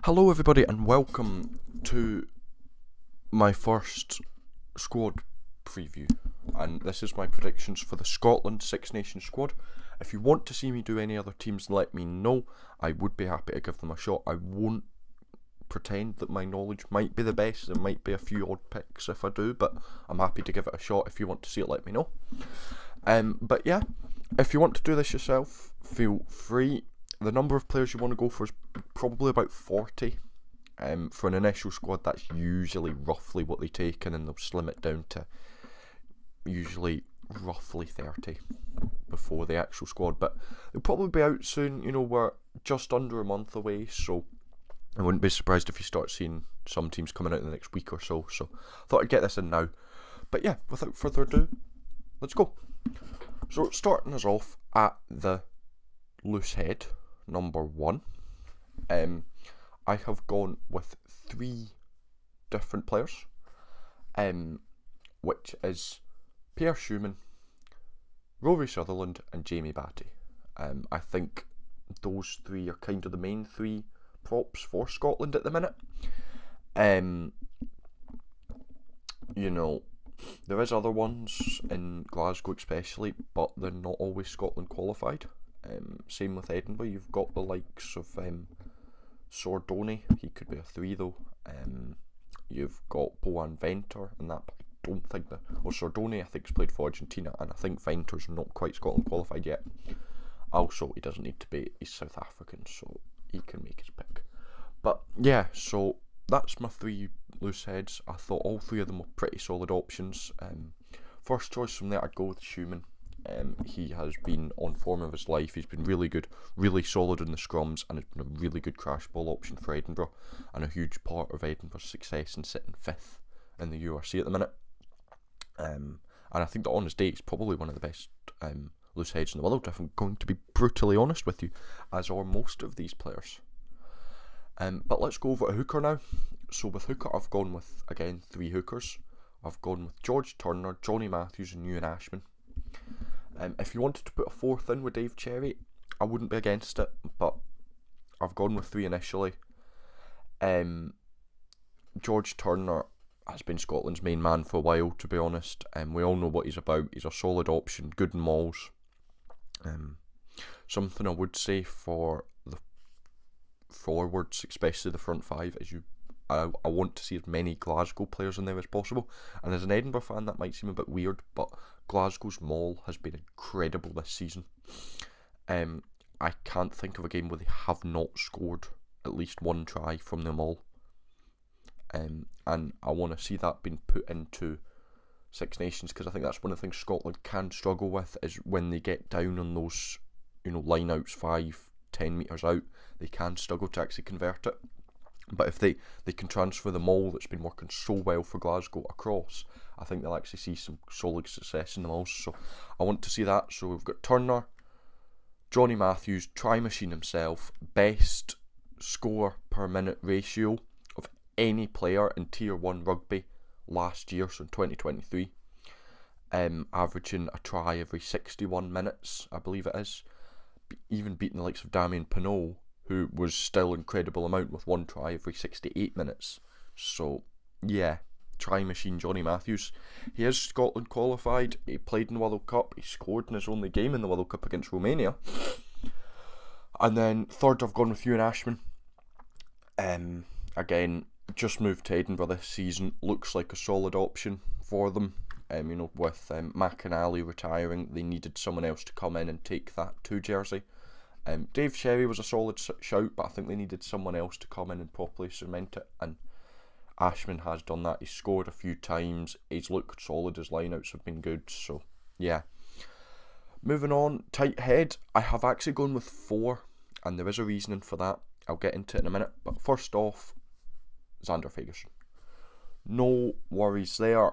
Hello, everybody, and welcome to my first squad preview. And this is my predictions for the Scotland Six Nations squad. If you want to see me do any other teams, let me know. I would be happy to give them a shot. I won't pretend that my knowledge might be the best. There might be a few odd picks if I do, but I'm happy to give it a shot. If you want to see it, let me know. But yeah, if you want to do this yourself, feel free. The number of players you want to go for is probably about 40. For an initial squad, that's usually roughly what they take, and then they'll slim it down to usually roughly 30 before the actual squad. But they'll probably be out soon. You know, we're just under a month away, so I wouldn't be surprised if you start seeing some teams coming out in the next week or so. So I thought I'd get this in now. But yeah, without further ado, let's go. So starting us off at the loose head, number 1. I have gone with 3 different players, which is Pierre Schumann, Rory Sutherland and Jamie Batty. I think those 3 are kind of the main 3 props for Scotland at the minute. You know, there is other ones in Glasgow especially, but they're not always Scotland qualified. Same with Edinburgh. You've got the likes of Sordoni. He could be a 3 though. You've got Boan Venter and that, but I don't think that. Well, Sordoni I think has played for Argentina, and I think Venter's not quite Scotland qualified yet. Also, he doesn't need to be. He's South African, so he can make his pick. But yeah, so that's my 3 loose heads. I thought all 3 of them were pretty solid options. First choice from there, I'd go with Schumann. He has been on form of his life. He's been really good, really solid in the scrums, and has been a really good crash ball option for Edinburgh, and a huge part of Edinburgh's success in sitting 5th in the URC at the minute. And I think that on his day, he's probably one of the best loose heads in the world, if I'm going to be brutally honest with you, as are most of these players. But let's go over to hooker now. So with hooker, I've gone with, again, 3 hookers. I've gone with George Turner, Johnny Matthews and Ewan Ashman. If you wanted to put a 4th in with Dave Cherry, I wouldn't be against it, but I've gone with 3 initially. George Turner has been Scotland's main man for a while, to be honest. We all know what he's about. He's a solid option, good in mauls. Something I would say for the forwards, especially the front 5, is I want to see as many Glasgow players in there as possible. And as an Edinburgh fan, that might seem a bit weird, but Glasgow's maul has been incredible this season. I can't think of a game where they have not scored at least 1 try from the maul. And I want to see that being put into Six Nations, because I think that's one of the things Scotland can struggle with, is when they get down on those, you know, line outs 5-10 metres out, they can struggle to actually convert it. But if they can transfer the maul that's been working so well for Glasgow across, I think they'll actually see some solid success in the mauls. So I want to see that. So we've got Turner, Johnny Matthews, try machine himself, best score per minute ratio of any player in Tier 1 rugby last year, so in 2023. Averaging a try every 61 minutes, I believe it is. Even beating the likes of Damien Penault, who was still an incredible amount with 1 try every 68 minutes. So, yeah, try machine Johnny Matthews. He is Scotland qualified. He played in the World Cup. He scored in his only game in the World Cup against Romania. And then 3rd, I've gone with Ewan Ashman. Again, just moved to Edinburgh this season. Looks like a solid option for them. You know, with McInally retiring, they needed someone else to come in and take that 2 jersey. Dave Cherry was a solid shout, but I think they needed someone else to come in and properly cement it, and Ashman has done that. He's scored a few times, he's looked solid, his lineouts have been good, so yeah. Moving on, tight head, I have actually gone with 4, and there is a reasoning for that. I'll get into it in a minute, but first off, Xander Fagerson. No worries there.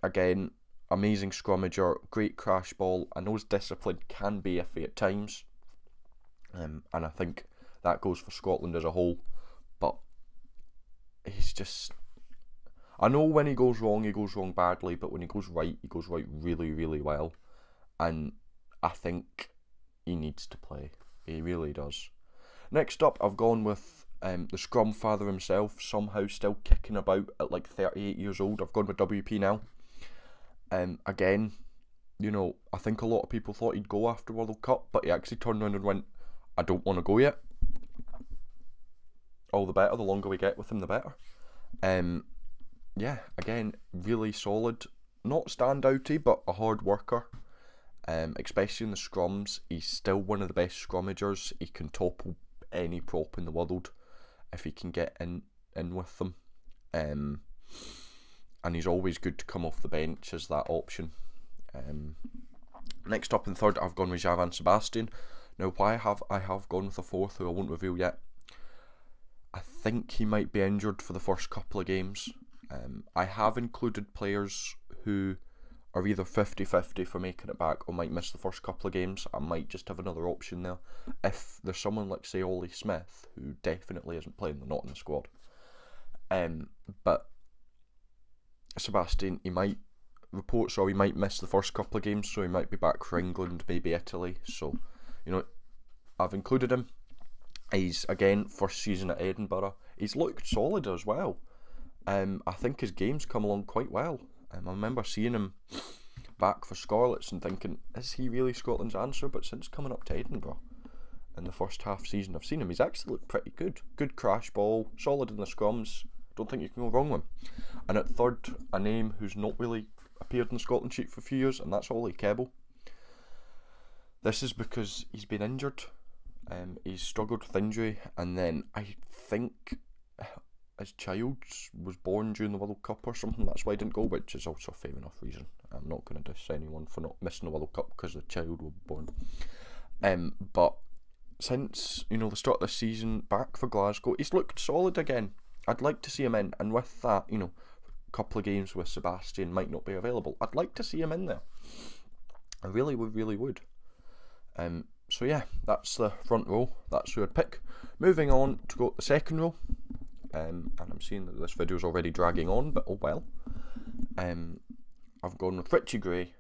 Again, amazing scrummager, great crash ball. I know his discipline can be iffy at times. And I think that goes for Scotland as a whole, but he's just, I know when he goes wrong badly, but when he goes right really, really well, and I think he needs to play. He really does. Next up, I've gone with The scrum father himself, somehow still kicking about at like 38 years old. I've gone with WP now. Again, you know, I think a lot of people thought he'd go after World Cup, but he actually turned around and went, I don't want to go yet. All the better, the longer we get with him, the better. Yeah, again, really solid. Not standouty, but a hard worker. Especially in the scrums, he's still one of the best scrummagers. He can topple any prop in the world if he can get in with them. And he's always good to come off the bench as that option. Next up in third, I've gone with Javan Sebastian. Now, why I have gone with a fourth who I won't reveal yet. I think he might be injured for the first couple of games. I have included players who are either 50-50 for making it back or might miss the first couple of games. I might just have another option there. If there's someone like, say, Ollie Smith, who definitely isn't playing, they're not in the squad. But Sebastian, he might miss the first couple of games, so he might be back for England, maybe Italy. So, you know, I've included him. He's, again, first season at Edinburgh. He's looked solid as well. I think his game's come along quite well. I remember seeing him back for Scarlets and thinking, is he really Scotland's answer? But since coming up to Edinburgh in the first half season, I've seen him. He's actually looked pretty good. Good crash ball, solid in the scrums. Don't think you can go wrong with him. And at third, a name who's not really appeared in the Scotland sheet for a few years, and that's Ollie Kebble. This is because he's been injured. He's struggled with injury, and then I think his child was born during the World Cup or something. That's why he didn't go, which is also a fair enough reason. I'm not going to diss anyone for not missing the World Cup because the child was born. But since, you know, the start of the season, back for Glasgow, he's looked solid again. I'd like to see him in, and with that, you know, a couple of games with Sebastian might not be available. I'd like to see him in there. I really would. So yeah, that's the front row. That's who I'd pick. Moving on to go to the second row. And I'm seeing that this video is already dragging on, but oh well. I've gone with Richie Gray,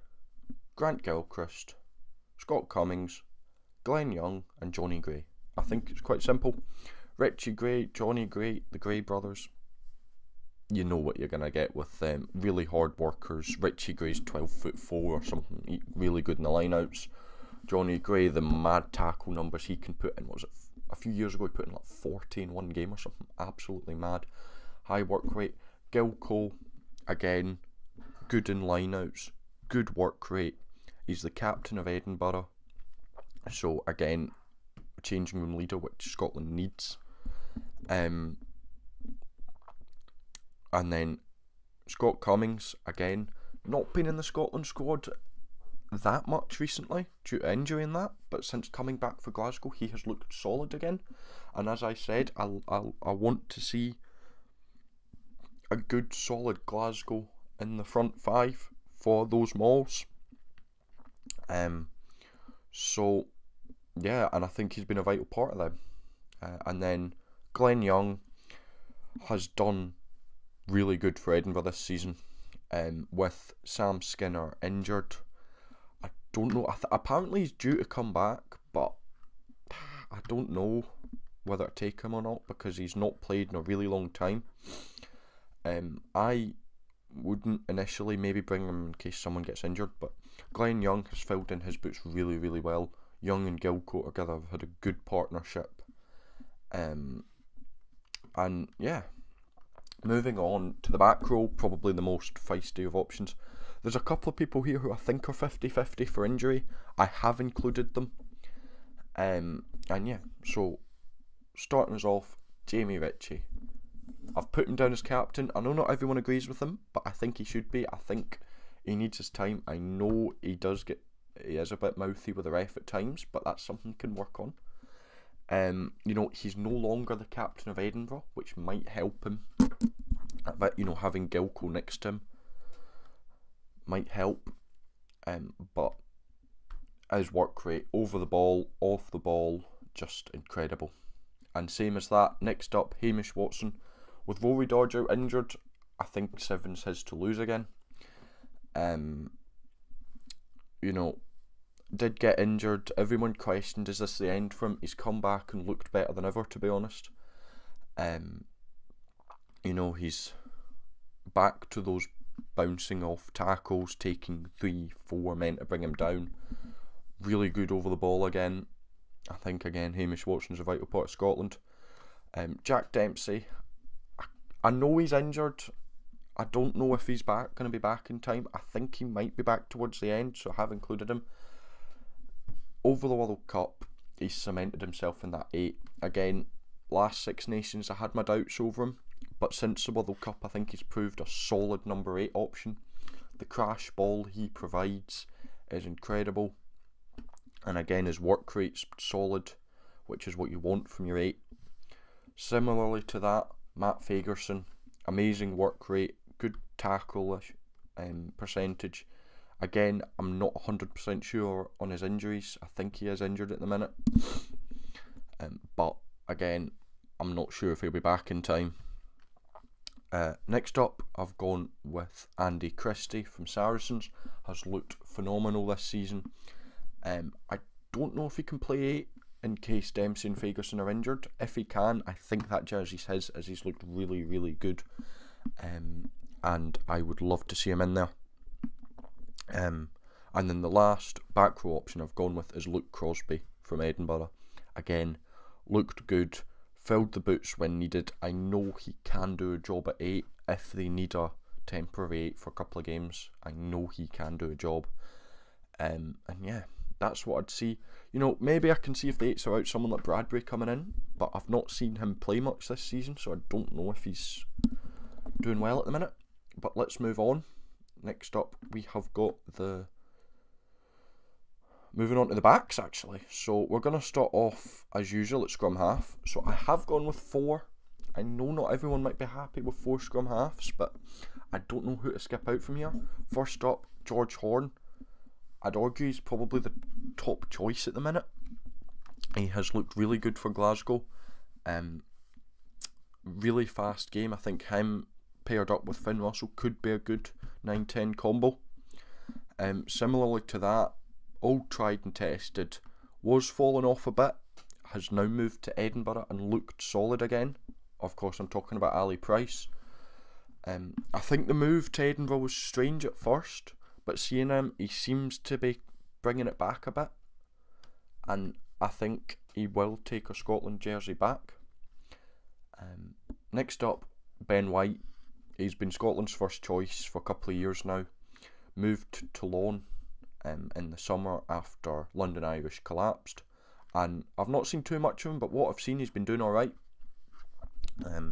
Grant Gilchrist, Scott Cummings, Glenn Young, and Johnny Gray. I think it's quite simple. Richie Gray, Johnny Gray, the Gray brothers. You know what you're gonna get with them. Really hard workers. Richie Gray's 12'4" or something. Really good in the lineouts. Johnny Gray, the mad tackle numbers he can put in. What was it? A few years ago, he put in like 40 in one game or something. Absolutely mad. High work rate. Gilco, again, good in lineouts. Good work rate. He's the captain of Edinburgh. So, again, changing room leader, which Scotland needs. And then Scott Cummings, again, not been in the Scotland squad that much recently due to injury and that, but since coming back for Glasgow, he has looked solid again. And as I said, I want to see a good solid Glasgow in the front five for those Mauls. So yeah, and I think he's been a vital part of them. And then Glenn Young has done really good for Edinburgh this season. With Sam Skinner injured, I don't know. Apparently he's due to come back, but I don't know whether to take him or not because he's not played in a really long time. I wouldn't initially maybe bring him in case someone gets injured, but Glenn Young has filled in his boots really well. Young and Gilcoe together have had a good partnership. And yeah, moving on to the back row, probably the most feisty of options. There's a couple of people here who I think are 50-50 for injury. I have included them. And yeah, so starting us off, Jamie Ritchie. I've put him down as captain. I know not everyone agrees with him, but I think he should be. I think he needs his time. I know he is a bit mouthy with the ref at times, but that's something he can work on. You know, he's no longer the captain of Edinburgh, which might help him. But, you know, having Gilco next to him might help. But his work rate, over the ball, off the ball, just incredible. And same as that, next up, Hamish Watson. With Rory Dodge out injured, I think Seven's his to lose again. You know, did get injured. Everyone questioned, is this the end for him? He's come back and looked better than ever, to be honest. You know, he's back to those bouncing off tackles, taking 3-4 men to bring him down. Really good over the ball again. I think again Hamish Watson's a vital part of Scotland. Jack Dempsey, I know he's injured. I don't know if he's going to be back in time. I think he might be back towards the end, so I have included him. Over the World Cup, he's cemented himself in that 8. Again, last Six Nations I had my doubts over him, but since the World Cup I think he's proved a solid number 8 option. The crash ball he provides is incredible, and again his work rate's solid, which is what you want from your 8. Similarly to that, Matt Fagerson, amazing work rate, good tackle percentage. Again, I'm not 100% sure on his injuries. I think he is injured at the minute, but again, I'm not sure if he'll be back in time. Next up, I've gone with Andy Christie from Saracens. Has looked phenomenal this season. I don't know if he can play 8 in case Dempsey and Fagerson are injured. If he can, I think that jersey's his, as he's looked really, really good. And I would love to see him in there. And then the last back row option I've gone with is Luke Crosby from Edinburgh. Again, looked good, filled the boots when needed. I know he can do a job at 8 if they need a temporary 8 for a couple of games. I know he can do a job. And yeah, that's what I'd see. You know, maybe I can see if the 8s are out someone like Bradbury coming in, but I've not seen him play much this season, so I don't know if he's doing well at the minute. But let's move on. Next up, we have got moving on to the backs, actually. So we're going to start off, as usual, at scrum half. So I have gone with 4. I know not everyone might be happy with 4 scrum halves, but I don't know who to skip out from here. First up, George Horne. I'd argue he's probably the top choice at the minute. He has looked really good for Glasgow. Really fast game. I think him paired up with Finn Russell could be a good 9-10 combo. Similarly to that, old tried and tested, was falling off a bit, has now moved to Edinburgh and looked solid again. Of course, I'm talking about Ali Price. I think the move to Edinburgh was strange at first, but seeing him, he seems to be bringing it back a bit, and I think he will take a Scotland jersey back. Next up, Ben White. He's been Scotland's first choice for a couple of years now. Moved to Toulon in the summer after London Irish collapsed, and I've not seen too much of him, but what I've seen, he's been doing alright.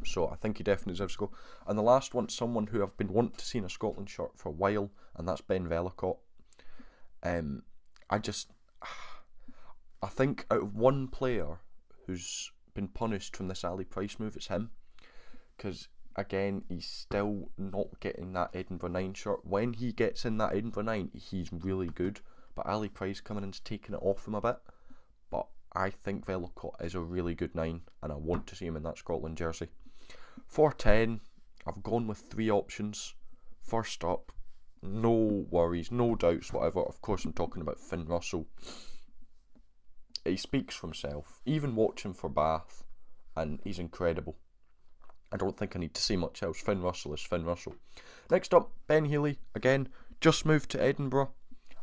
So I think he definitely deserves to go. And the last one, someone who I've been wanting to see in a Scotland shirt for a while, and that's Ben Vellacott. I think out of one player who's been punished from this Ali Price move, it's him. Because again, he's still not getting that Edinburgh 9 shirt. When he gets in that Edinburgh 9, he's really good. But Ali Price coming in's taking it off him a bit. But I think Vellacott is a really good 9, and I want to see him in that Scotland jersey. For 10, I've gone with 3 options. First up, no worries, no doubts, whatever. Of course, I'm talking about Finn Russell. He speaks for himself. Even watch him for Bath, and he's incredible. I don't think I need to say much else. Finn Russell is Finn Russell. Next up, Ben Healy. Again, just moved to Edinburgh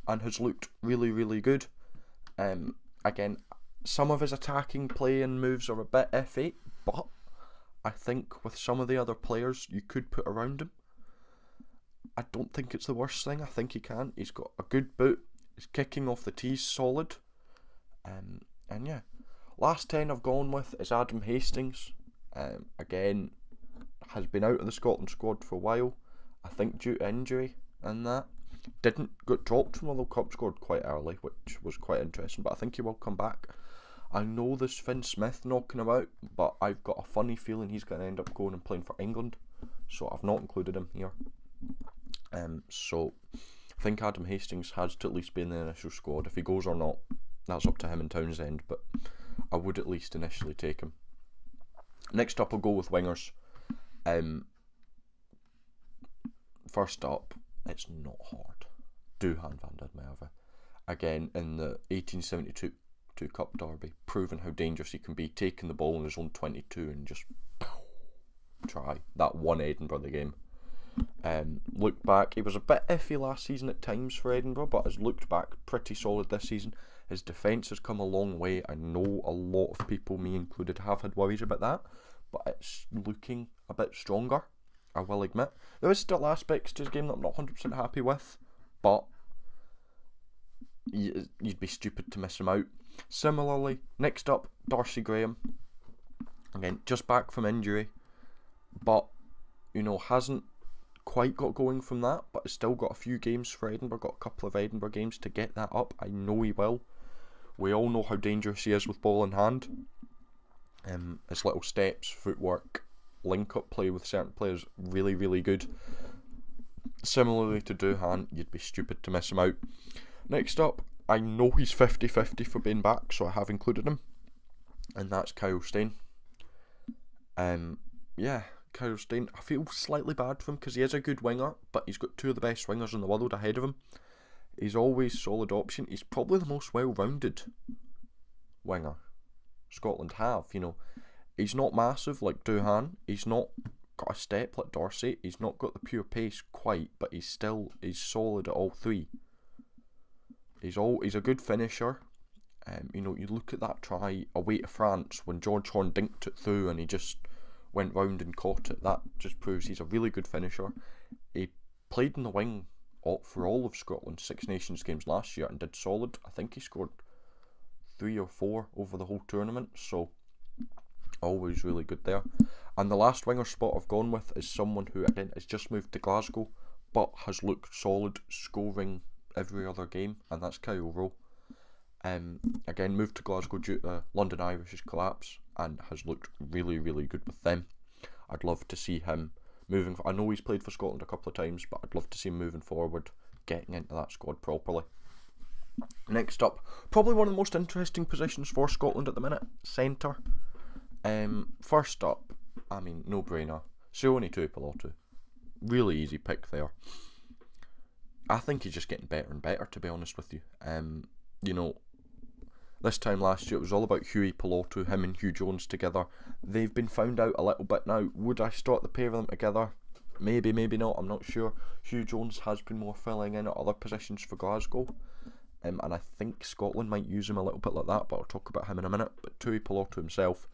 and has looked really, really good. Again, some of his attacking play and moves are a bit iffy, but I think with some of the other players you could put around him, I don't think it's the worst thing. I think he can. He's got a good boot. His kicking off the tee's solid. And yeah. Last 10 I've gone with is Adam Hastings. Again, has been out of the Scotland squad for a while, I think due to injury and that. Got dropped from the World Cup squad quite early, which was quite interesting, but I think he will come back. I know there's Finn Smith knocking about, but I've got a funny feeling he's going to end up going and playing for England, so I've not included him here. So I think Adam Hastings has to at least be in the initial squad. If he goes or not, that's up to him and Townsend, but I would at least initially take him. Next up, I'll go with wingers. First up, it's not hard. Duhan van der Merwe. Again, in the 1872 22 Cup derby, proving how dangerous he can be, taking the ball in his own 22 and just try. That won Edinburgh the game. Look back, he was a bit iffy last season at times for Edinburgh, but has looked back pretty solid this season. His defence has come a long way. I know a lot of people, me included, have had worries about that, but it's looking a bit stronger, I will admit. There is still aspects to his game that I'm not 100% happy with, but you'd be stupid to miss him out. Similarly, next up, Darcy Graham. Again, just back from injury, but, you know, hasn't quite got going from that, but has still got a few games for Edinburgh, got a couple of Edinburgh games to get that up. I know he will. We all know how dangerous he is with ball in hand. His little steps, footwork, link-up play with certain players, really, really good. Similarly to Duhan, you'd be stupid to miss him out. Next up, I know he's 50-50 for being back, so I have included him, and that's Kyle Steyn. Yeah, Kyle Steyn, I feel slightly bad for him because he is a good winger, but he's got two of the best wingers in the world ahead of him. He's always a solid option. He's probably the most well-rounded winger Scotland have, you know. He's not massive like Duhan, he's not got a step like Dorsey, he's not got the pure pace quite, but he's solid at all three. He's a good finisher. You know, you look at that try away to France when George Horn dinked it through and he just went round and caught it. That just proves he's a really good finisher. He played in the wing for all of Scotland's Six Nations games last year and did solid. I think he scored 3 or 4 over the whole tournament, so always really good there. And the last winger spot I've gone with is someone who, again, has just moved to Glasgow, but has looked solid, scoring every other game, and that's Kyle Rowe. Again, moved to Glasgow due to London Irish's collapse, and has looked really, really good with them. I'd love to see him moving. I know he's played for Scotland a couple of times, but I'd love to see him moving forward, getting into that squad properly. Next up, probably one of the most interesting positions for Scotland at the minute, centre. First up, I mean, no brainer, Sione Tuipulotu. Really easy pick there. I think he's just getting better and better, to be honest with you. You know, this time last year it was all about Hughie Pilotu, him and Hugh Jones together. They've been found out a little bit now. Would I start the pair of them together? Maybe, maybe not, I'm not sure. Hugh Jones has been more filling in at other positions for Glasgow. And I think Scotland might use him a little bit like that, but I'll talk about him in a minute. But Tuipulotu himself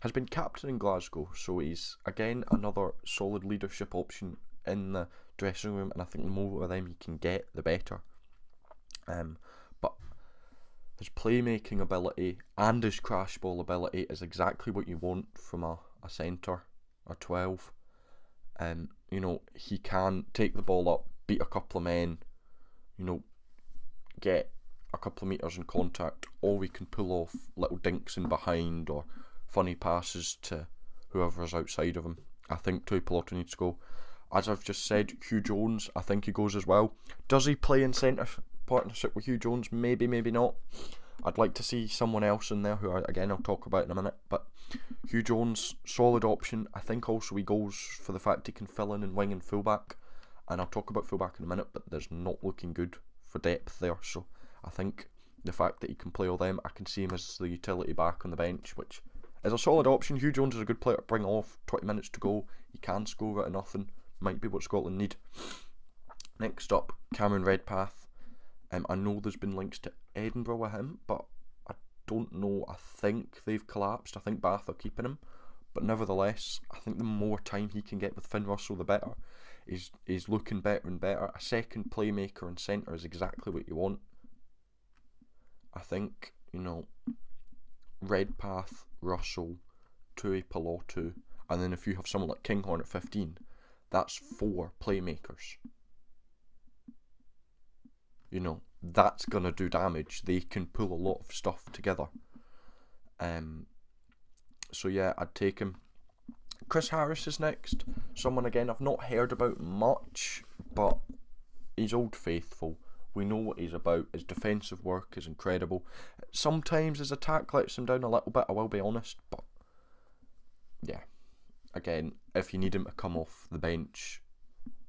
has been captain in Glasgow, so he's, again, another solid leadership option in the dressing room, and I think the more of them you can get, the better. But his playmaking ability and his crash ball ability is exactly what you want from a centre, a 12. You know, he can take the ball up, beat a couple of men, you know, get a couple of metres in contact, or we can pull off little dinks in behind or funny passes to whoever's outside of him. I think Tuipulotu needs to go. As I've just said, Hugh Jones, I think he goes as well. Does he play in centre partnership with Hugh Jones? Maybe, maybe not. I'd like to see someone else in there who, again, I'll talk about in a minute. But Hugh Jones, solid option. I think also he goes for the fact he can fill in and wing and fullback. And I'll talk about fullback in a minute, but there's not looking good for depth there. So I think the fact that he can play all them, I can see him as the utility back on the bench, which is a solid option. Hugh Jones is a good player to bring off. 20 minutes to go. He can score out of nothing. Might be what Scotland need. Next up, Cameron Redpath. I know there's been links to Edinburgh with him, but I don't know. I think they've collapsed. I think Bath are keeping him. But nevertheless, I think the more time he can get with Finn Russell, the better. He's looking better and better. A second playmaker in centre is exactly what you want. I think, you know, Redpath, Russell, Tuipulotu, and then if you have someone like Kinghorn at 15, that's 4 playmakers. You know, that's going to do damage. They can pull a lot of stuff together. So yeah, I'd take him. Chris Harris is next. Someone, again, I've not heard about much, but he's Old Faithful. We know what he's about. His defensive work is incredible. Sometimes his attack lets him down a little bit, I will be honest, but yeah. Again, if you need him to come off the bench,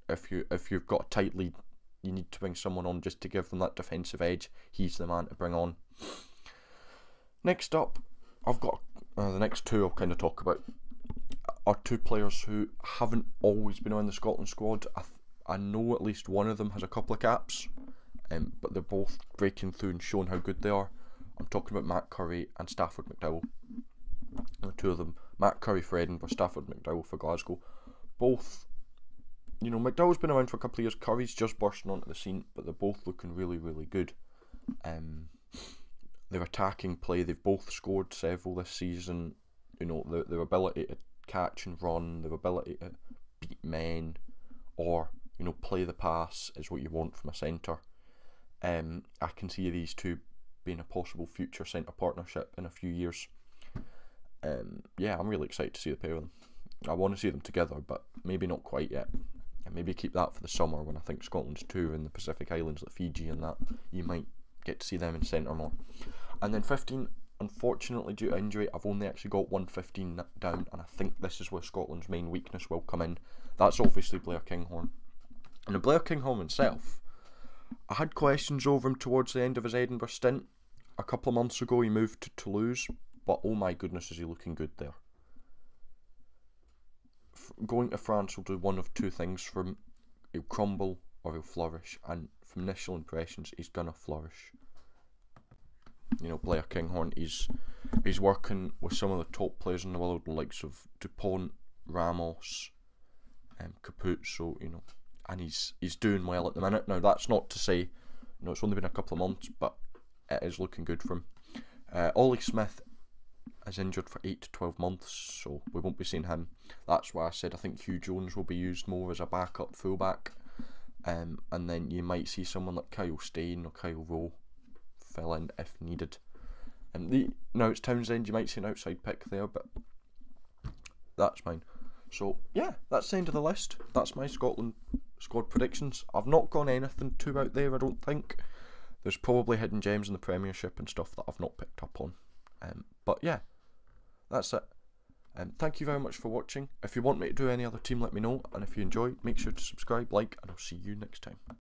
if you've got a tight lead, you need to bring someone on just to give them that defensive edge, he's the man to bring on. Next up, I've got the next two I'll kind of talk about are two players who haven't always been on the Scotland squad. I know at least one of them has a couple of caps, but they're both breaking through and showing how good they are. I'm talking about Matt Curry and Stafford McDowell. The two of them, Matt Curry for Edinburgh, Stafford McDowell for Glasgow. Both, you know, McDowell's been around for a couple of years, Curry's just bursting onto the scene, but they're both looking really, really good. Their attacking play, they've both scored several this season. You know, their ability to catch and run, their ability to beat men, or, you know, play the pass is what you want from a centre. I can see these two being a possible future centre partnership in a few years. Yeah, I'm really excited to see the pair of them. I want to see them together, but maybe not quite yet. And maybe keep that for the summer when I think Scotland's tour in the Pacific Islands, like Fiji and that. You might get to see them in centre more. And then 15, unfortunately due to injury, I've only actually got 115 down, and I think this is where Scotland's main weakness will come in. That's obviously Blair Kinghorn. And Blair Kinghorn himself, I had questions over him towards the end of his Edinburgh stint. A couple of months ago he moved to Toulouse, but oh my goodness, is he looking good there. Going to France will do one of two things for him. He'll crumble or he'll flourish, and from initial impressions he's gonna flourish. You know, Blair Kinghorn, he's working with some of the top players in the world, the likes of Dupont, Ramos, Caputo, you know, and he's doing well at the minute. Now that's not to say, you know, it's only been a couple of months, but it is looking good for him. Ollie Smith is injured for 8 to 12 months, so we won't be seeing him. That's why I said I think Hugh Jones will be used more as a backup fullback, and then you might see someone like Kyle Steyn or Kyle Rowe fill in if needed. Now it's Townsend, you might see an outside pick there, but that's mine. So yeah, that's the end of the list. That's my Scotland squad predictions. I've not gone anything too out there, I don't think. There's probably hidden gems in the Premiership and stuff that I've not picked up on. But yeah, that's it. Thank you very much for watching. If you want me to do any other team, let me know. And if you enjoyed, make sure to subscribe, like, and I'll see you next time.